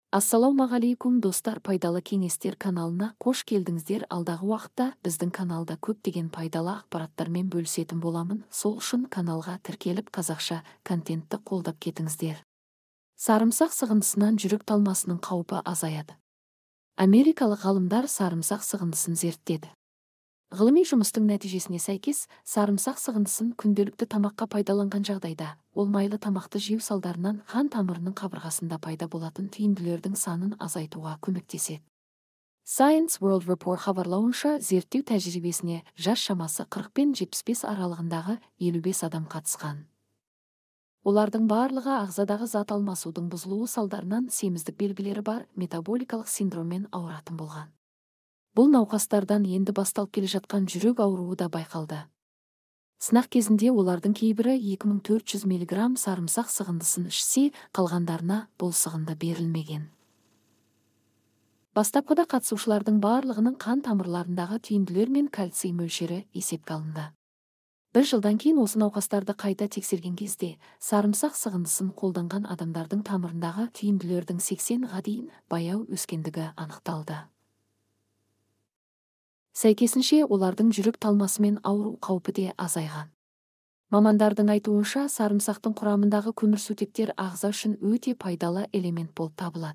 Ассалаумағалейкум достар, пайдалы кеңестер каналына қош келдіңіздер. Алдағы уақытта біздің каналда көптеген пайдалы ақпараттармен бөлісетін боламын. Сол үшін каналға тіркеліп қазақша контентті қолдап кетіңіздер. Сарымсақ сығындысынан жүрек талмасының қаупі азаяды. Америкалық ғалымдар сарымсақ сығындысын зерттеді. Ғылыми жұмыстың нәтижесіне сәйкес, сарымсақ сығындысын күнделікті тамаққа пайдаланған жағдайда, ол майлы тамақты жеу салдарынан қан тамырының қабырғасында пайда болатын түйінділердің санын азайтуға көмектеседі. Science World Report хабарлауынша, зерттеу тәжірибесіне жас шамасы 40 пен 75 аралығындағы 55 адам қатысқан. Олардың барлығы ағзадағы зат алмасудың бұзылуы салдарынан семіздік белгілері бар метаболикалық синдроммен ауыратын болған. Бұл науқастардан енді басталып келе жатқан жүрек ауруы да байқалды. Сынақ кезінде олардың кейбірі 2400 мг сарымсақ сығындысын ішсе, қалғандарына бұл сығынды берілмеген. Бастапқыда қатысушылардың барлығының қан тамырларындағы түйінділер мен кальций мөлшері есепке алынды. Бір жылдан кейін осы науқастарды қайта тексерген кезде, сарымсақ сығындысын қолданған адамдардың тамырындағы түйінділердің 80-ға дейін баяу өскендігі анықталды. Сәйкесінше, олардың жүрек талмасымен ауыру қаупі де азайған. Мамандардың айтуынша, сарымсақтың құрамындағы көмірсутектер ағза үшін өте пайдалы элемент болып табылады.